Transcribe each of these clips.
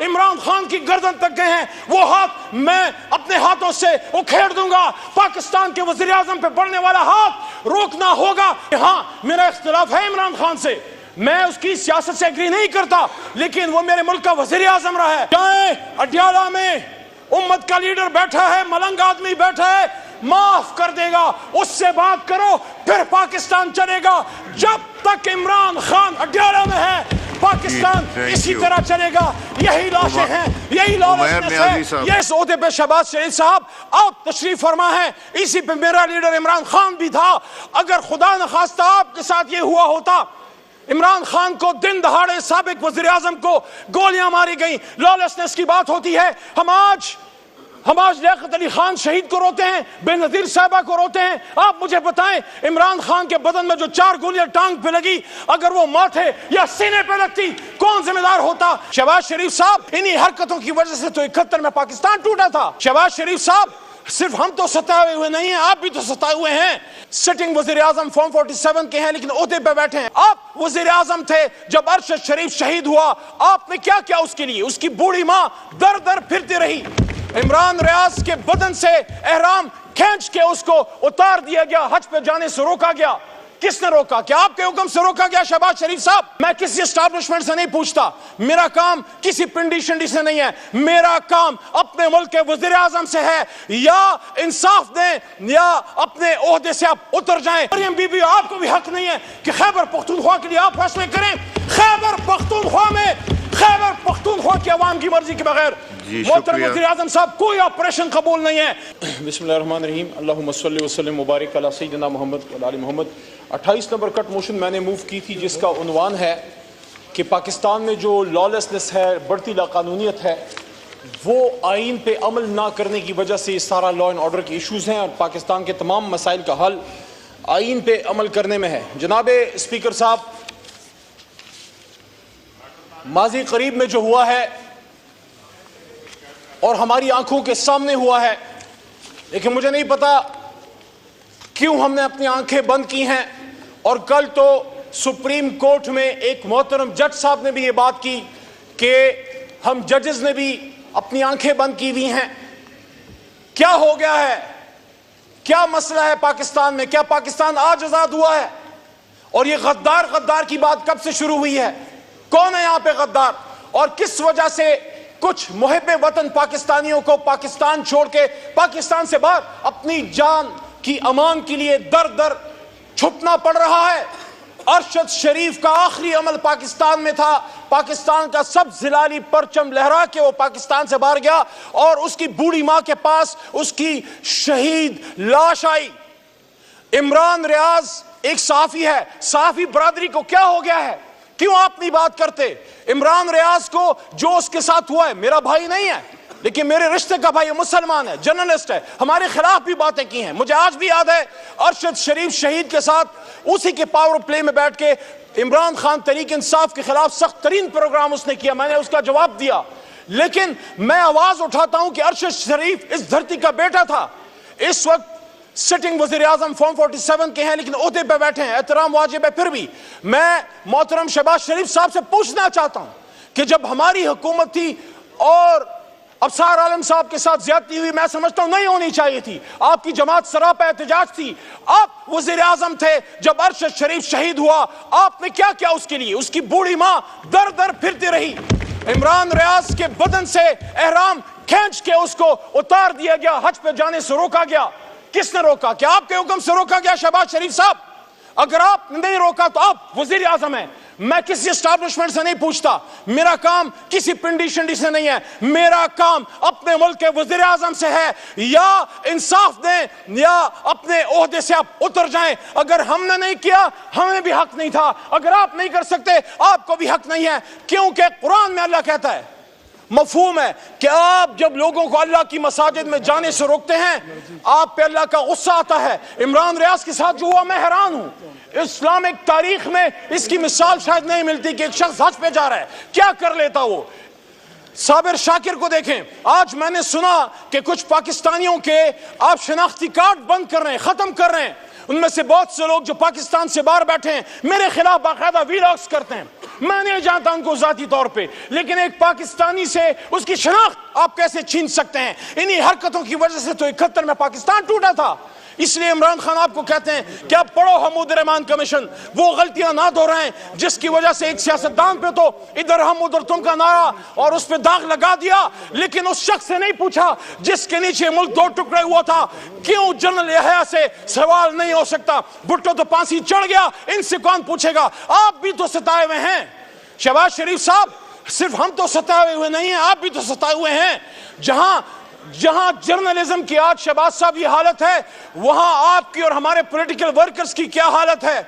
عمران خان کی گردن تک گئے ہیں، وہ ہاتھ میں اپنے ہاتھوں سے اکھیڑ دوں گا۔ پاکستان کے وزیر اعظم پہ بڑھنے والا ہاتھ روکنا ہوگا۔ ہاں میرا اختلاف ہے عمران خان سے، میں اس کی سیاست سے ایگری نہیں کرتا، لیکن وہ میرے ملک کا وزیر اعظم رہا ہے۔ جائیں اڈیالہ میں امت کا لیڈر بیٹھا ہے، ملنگ آدمی بیٹھا ہے، معاف کر دے گا، اس سے بات کرو، پھر پاکستان چلے گا۔ جب تک عمران خان اڈیالہ میں ہے پاکستان اسی طرح چلے گا۔ یہی لاشیں ہیں، یہی لالچنس ہے۔ یہ اس عہدے پہ شہباز شریف صاحب آپ تشریف فرما ہے، اسی پہ میرا لیڈر عمران خان بھی تھا۔ اگر خدا نخواستہ آپ کے ساتھ یہ ہوا ہوتا، عمران خان کو دن دہاڑے سابق وزیر اعظم کو گولیاں ماری گئیں، لالچنس کی بات ہوتی ہے۔ ہم آج لیاقت علی خان شہید کو روتے ہیں، بے نظیر صاحبہ کو روتے ہیں۔ آپ مجھے بتائیں عمران خان کے بدن میں جو 4 گولیاں ٹانگ پہ لگی، اگر وہ ماتھے یا سینے پہ لگتی کون ذمہ دار ہوتا؟ شہباز شریف صاحب انہی حرکتوں کی وجہ سے تو 71 میں پاکستان ٹوٹا تھا۔ شہباز شریف صاحب صرف ہم تو ستائے ہوئے نہیں ہیں، آپ بھی تو ستائے ہوئے ہیں۔ سٹنگ وزیر اعظم فارم 47 کے ہیں لیکن عہدے پہ بیٹھے ہیں۔ آپ وزیر اعظم تھے جب ارشد شریف شہید ہوا، آپ نے کیا کیا اس کے لیے؟ اس کی بوڑھی ماں در در پھرتی رہی۔ عمران ریاض کے بدن سے احرام کھینچ کے اس کو اتار دیا گیا، حج پہ جانے سے روکا گیا۔ کس نے روکا؟ کیا آپ کے حکم سے روکا گیا شہباز شریف صاحب؟ میں کسی اسٹیبلشمنٹ سے نہیں پوچھتا، میرا کام کسی پنڈی شنڈی سے نہیں ہے، میرا کام اپنے ملک کے وزیر اعظم سے ہے۔ یا انصاف دیں یا اپنے عہدے سے آپ اتر جائیں۔ مریم بی بی آپ کو بھی حق نہیں ہے کہ خیبر پختونخوا کے لیے آپ فیصلے کریں۔ خیبر پختونخوا کی عوام کی مرضی کے بغیر محترم وزیر اعظم صاحب کوئی آپریشن قبول نہیں ہے۔ بسم اللہ الرحمن الرحیم، اللہم صلی وسلم مبارک علی سیدنا محمد و علی محمد۔ 28 نمبر کٹ موشن میں نے موو کی تھی جس کا عنوان ہے کہ پاکستان میں جو لالسنس ہے، بڑھتی لاقانونیت ہے، وہ آئین پہ عمل نہ کرنے کی وجہ سے سارا لا اینڈ آرڈر کے ایشوز ہیں، اور پاکستان کے تمام مسائل کا حل آئین پہ عمل کرنے میں ہے۔ جناب اسپیکر صاحب، ماضی قریب میں جو ہوا ہے اور ہماری آنکھوں کے سامنے ہوا ہے، لیکن مجھے نہیں پتا کیوں ہم نے اپنی آنکھیں بند کی ہیں، اور کل تو سپریم کورٹ میں ایک محترم جج صاحب نے بھی یہ بات کی کہ ہم ججز نے بھی اپنی آنکھیں بند کی ہوئی ہیں۔ کیا ہو گیا ہے؟ کیا مسئلہ ہے پاکستان میں؟ کیا پاکستان آج آزاد ہوا ہے؟ اور یہ غدار کی بات کب سے شروع ہوئی ہے؟ کون ہے یہاں پہ غدار؟ اور کس وجہ سے کچھ محب وطن پاکستانیوں کو پاکستان چھوڑ کے پاکستان سے باہر اپنی جان کی امان کے لیے در در چھپنا پڑ رہا ہے؟ ارشد شریف کا آخری عمل پاکستان میں تھا، پاکستان کا سب زلالی پرچم لہرا کے وہ پاکستان سے باہر گیا، اور اس کی بوڑھی ماں کے پاس اس کی شہید لاش آئی۔ عمران ریاض ایک صحافی ہے، صحافی برادری کو کیا ہو گیا ہے؟ کیوں آپ نہیں بات کرتے؟ عمران ریاض کو جو اس کے ساتھ ہوا ہے، میرا بھائی نہیں ہے لیکن میرے رشتے کا بھائی، مسلمان ہے، جرنلسٹ ہے، ہمارے خلاف بھی باتیں کی ہیں۔ مجھے آج بھی یاد ہے ارشد شریف شہید کے ساتھ اسی کے پاور پلے میں بیٹھ کے عمران خان تحریک انصاف کے خلاف سخت ترین پروگرام اس نے کیا، میں نے اس کا جواب دیا۔ لیکن میں آواز اٹھاتا ہوں کہ ارشد شریف اس دھرتی کا بیٹا تھا، اس وقت سٹنگ وزیر اعظم فارم 47 کے ہیں لیکن عہدے پہ بیٹھے ہیں، احترام واجب ہے۔ پھر بھی میں محترم شہباز شریف صاحب سے پوچھنا چاہتا ہوں کہ جب ہماری حکومت تھی اور ابصار عالم صاحب کے ساتھ زیادتی ہوئی، میں سمجھتا ہوں نہیں ہونی چاہیے تھی، آپ کی جماعت سراپا احتجاج تھی، آپ وزیر اعظم تھے جب ارشد شریف شہید ہوا، آپ نے کیا کیا اس کے لیے؟ اس کی بوڑھی ماں در در پھرتی رہی۔ عمران ریاض کے بدن سے احرام کھینچ کے اس کو اتار دیا گیا، حج پہ جانے سے روکا گیا۔ کس نے روکا؟ کیا آپ کے حکم سے روکا گیا شہباز شریف صاحب؟ اگر آپ نے نہیں روکا تو آپ وزیر اعظم ہیں۔ میں کسی اسٹیبلشمنٹ سے نہیں پوچھتا، میرا کام کسی پنڈی شنڈی سے نہیں ہے، میرا کام اپنے ملک کے وزیر اعظم سے ہے۔ یا انصاف دیں یا اپنے عہدے سے آپ اتر جائیں۔ اگر ہم نے نہیں کیا ہمیں بھی حق نہیں تھا، اگر آپ نہیں کر سکتے آپ کو بھی حق نہیں ہے، کیونکہ قرآن میں اللہ کہتا ہے، مفہوم ہے کہ آپ جب لوگوں کو اللہ کی مساجد میں جانے سے روکتے ہیں آپ پہ اللہ کا غصہ آتا ہے۔ عمران ریاض کے ساتھ جو ہوا میں حیران ہوں، اسلامک تاریخ میں اس کی مثال شاید نہیں ملتی کہ ایک شخص حج پہ جا رہا ہے، کیا کر لیتا وہ۔ صابر شاکر کو دیکھیں، آج میں نے سنا کہ کچھ پاکستانیوں کے آپ شناختی کارڈ بند کر رہے ہیں، ختم کر رہے ہیں، ان میں سے بہت سے لوگ جو پاکستان سے باہر بیٹھے ہیں میرے خلاف باقاعدہ ویلاگز کرتے ہیں۔ میں نہیں جانتا ان کو ذاتی طور پہ، لیکن ایک پاکستانی سے اس کی شناخت آپ کیسے چھین سکتے ہیں؟ انہی حرکتوں کی وجہ سے تو 71 میں پاکستان ٹوٹا تھا۔ اس لیے عمران خان آپ کو کہتے ہیں کہ آپ پڑھو حمود الرحمان کمیشن، وہ غلطیاں نہ دہرائیں جس کی وجہ سے ایک سیاستدان پہ تو ادھر ہم ادھر تم کا نعرہ اور اس پہ داغ لگا دیا، لیکن اس شخص سے نہیں پوچھا جس کے نیچے ملک 2 ٹکڑے ہوا تھا۔ کیوں جنرل یحییٰ سے سوال نہیں ہو سکتا؟ بھٹو تو پھانسی چڑھ گیا، ان سے کون پوچھے گا؟ آپ بھی تو ستائے ہوئے ہیں شہباز شریف صاحب، صرف ہم تو ستائے ہوئے نہیں ہیں، آپ بھی تو ستائے ہوئے ہیں۔ جہاں جرنلزم کی آج شہباز صاحب یہ حالت ہے، وہاں آپ کی اور ہمارے پولیٹیکل ورکرز کی کیا حالت ہے؟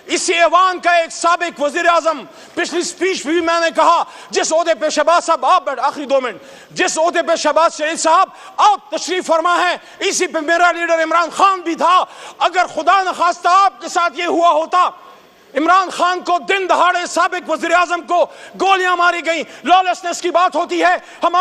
اسی ایوان کا ایک سابق وزیر اعظم، پچھلی سپیچ بھی میں نے کہا، جس عہدے پہ شہباز صاحب آپ بیٹھ آخری 2 منٹ، جس عہدے پہ شہباز شریف صاحب آپ تشریف فرما ہے، اسی پہ میرا لیڈر عمران خان بھی تھا۔ اگر خدا نخواستہ آپ کے ساتھ یہ ہوا ہوتا، عمران خان کو دن دہاڑے سابق وزیر اعظم کو گولیاں ماری گئیں، لالسنس کی بات ہوتی ہے، ہم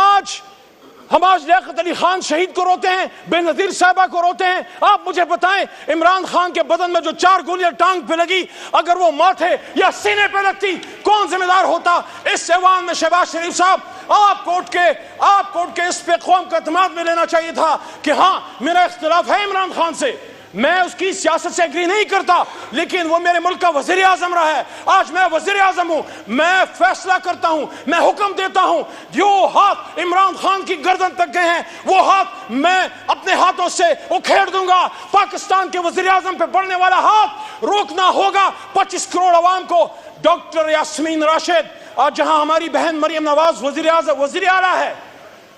آج لیاقت علی خان شہید کو روتے ہیں، بے نظیر صاحبہ کو روتے ہیں۔ آپ مجھے بتائیں عمران خان کے بدن میں جو 4 گولیاں ٹانگ پہ لگی، اگر وہ ماتھے یا سینے پہ لگتی کون ذمہ دار ہوتا؟ اس ایوان میں شہباز شریف صاحب آپ کو اٹھ کے اس پہ قوم کا اعتماد میں لینا چاہیے تھا کہ ہاں میرا اختلاف ہے عمران خان سے، میں اس کی سیاست سے ایگری نہیں کرتا، لیکن وہ میرے ملک کا وزیر اعظم رہا ہے۔ آج میں وزیر اعظم ہوں، میں فیصلہ کرتا ہوں، میں حکم دیتا ہوں۔ جو ہاتھ عمران خان کی گردن تک گئے ہیں وہ ہاتھ میں اپنے ہاتھوں سے اکھیڑ دوں گا۔ پاکستان کے وزیر اعظم پہ بڑھنے والا ہاتھ روکنا ہوگا۔ 25 کروڑ عوام کو ڈاکٹر یاسمین راشد، اور جہاں ہماری بہن مریم نواز وزیر اعلیٰ ہے،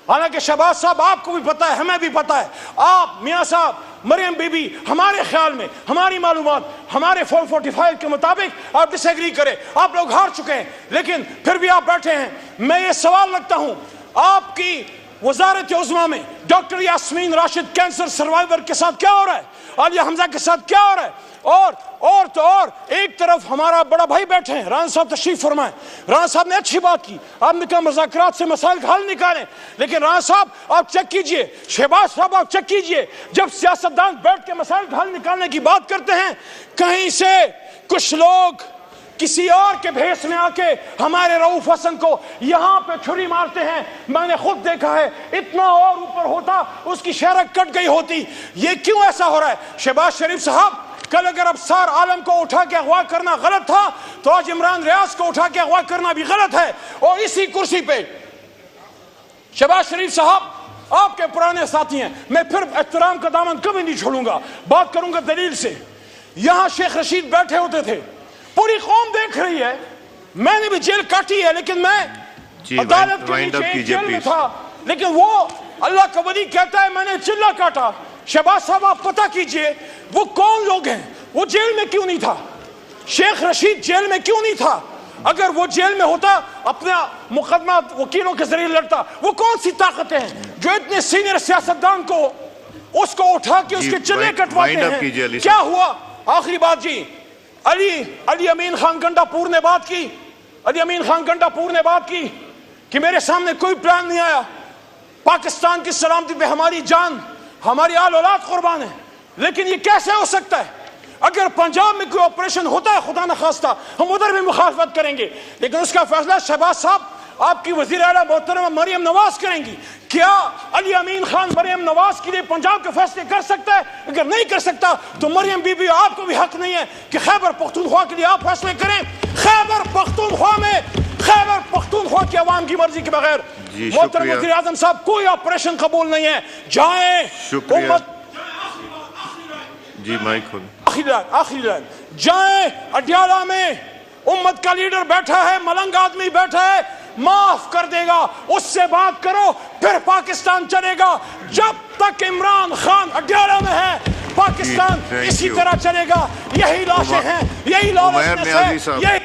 حالانکہ شہباز صاحب آپ کو بھی پتا ہے، ہمیں بھی پتا ہے، آپ میاں صاحب مریم بی بی، ہمارے خیال میں ہماری معلومات ہمارے فارم 45 کے مطابق آپ ڈس ایگری کریں، آپ لوگ ہار چکے ہیں، لیکن پھر بھی آپ بیٹھے ہیں۔ میں یہ سوال رکھتا ہوں، آپ کی وزارت عظمیٰ میں doctor Yasmin Rashid cancer survivor کے ساتھ کیا ہو رہا ہے؟ عالیہ حمزہ کے ساتھ کیا ہو رہا ہے؟ اور ایک طرف ہمارا بڑا بھائی بیٹھے ہیں، رانا صاحب تشریف فرمائیں۔ رانا صاحب نے اچھی بات کی، آپ نے کہا مذاکرات سے مسائل کا حل نکالیں، لیکن رانا صاحب آپ چیک کیجئے، شہباز صاحب آپ چیک کیجئے، جب سیاستدان بیٹھ کے مسائل کا حل نکالنے کی بات کرتے ہیں، کہیں سے کچھ لوگ کسی اور کے بھیس میں آ کے ہمارے رؤوف حسن کو یہاں پہ چھری مارتے ہیں۔ میں نے خود دیکھا ہے، اتنا اور اوپر ہوتا اس کی شہرت کٹ گئی ہوتی۔ یہ کیوں ایسا ہو رہا ہے؟ شہباز شریف صاحب، کل اگر ابصار عالم کو اٹھا کے اغوا کرنا غلط تھا تو آج عمران ریاض کو اٹھا کے اغوا کرنا بھی غلط ہے۔ اور اسی کرسی پہ شہباز شریف صاحب آپ کے پرانے ساتھی ہیں، میں پھر احترام کا دامن کبھی نہیں چھوڑوں گا، بات کروں گا دلیل سے۔ یہاں شیخ رشید بیٹھے ہوتے تھے، پوری قوم دیکھ رہی ہے، میں نے بھی جیل کاٹی ہے، لیکن میں عدالت کے نیچے جیل میں تھا، لیکن وہ اللہ کا ولی کہتا ہے میں نے چلہ کاٹا۔ شہباز صاحب آپ پتہ کیجئے وہ کون لوگ ہیں، وہ جیل میں کیوں نہیں تھا؟ شیخ رشید جیل میں کیوں نہیں تھا؟ اگر وہ جیل میں ہوتا اپنا مقدمہ وکیلوں کے ذریعے لڑتا۔ وہ کون سی طاقتیں ہیں جو اتنے سینئر سیاستدان کو اس کو اٹھا کے اس کے چلے کٹواتے ہیں؟ کیا ہوا؟ آخری بات جی، علی امین خان گنڈا پور نے بات کی، علی امین خان گنڈا پور نے بات کی کہ میرے سامنے کوئی پلان نہیں آیا، پاکستان کی سلامتی پہ ہماری جان ہماری آل اولاد قربان ہے، لیکن یہ کیسے ہو سکتا ہے؟ اگر پنجاب میں کوئی آپریشن ہوتا ہے خدا نخواستہ ہم ادھر بھی مخالفت کریں گے، لیکن اس کا فیصلہ شہباز صاحب آپ کی وزیر اعلیٰ محترمہ مریم نواز کریں گی۔ کیا علی امین خان مریم نواز کے لیے پنجاب کے فیصلے کر سکتا ہے؟ اگر نہیں کر سکتا تو مریم بی بی آپ کو بھی حق نہیں ہے کہ خیبر پختونخوا کے لیے آپ فیصلے کریں۔ خیبر پختونخوا کی عوام کی مرضی کے بغیر محترم وزیر اعظم صاحب کوئی آپریشن قبول نہیں ہے۔ جائیں امت جی مائک کھول آخری لائن جائیں، اڈیالہ میں امت کا لیڈر بیٹھا ہے، ملنگ آدمی بیٹھا ہے، معاف کر دے گا، اس سے بات کرو، پھر پاکستان چلے گا۔ جب تک عمران خان اڈیالہ میں ہے پاکستان اسی طرح چلے گا۔ یہی لاشیں ہیں، یہی لالچ ہے، یہی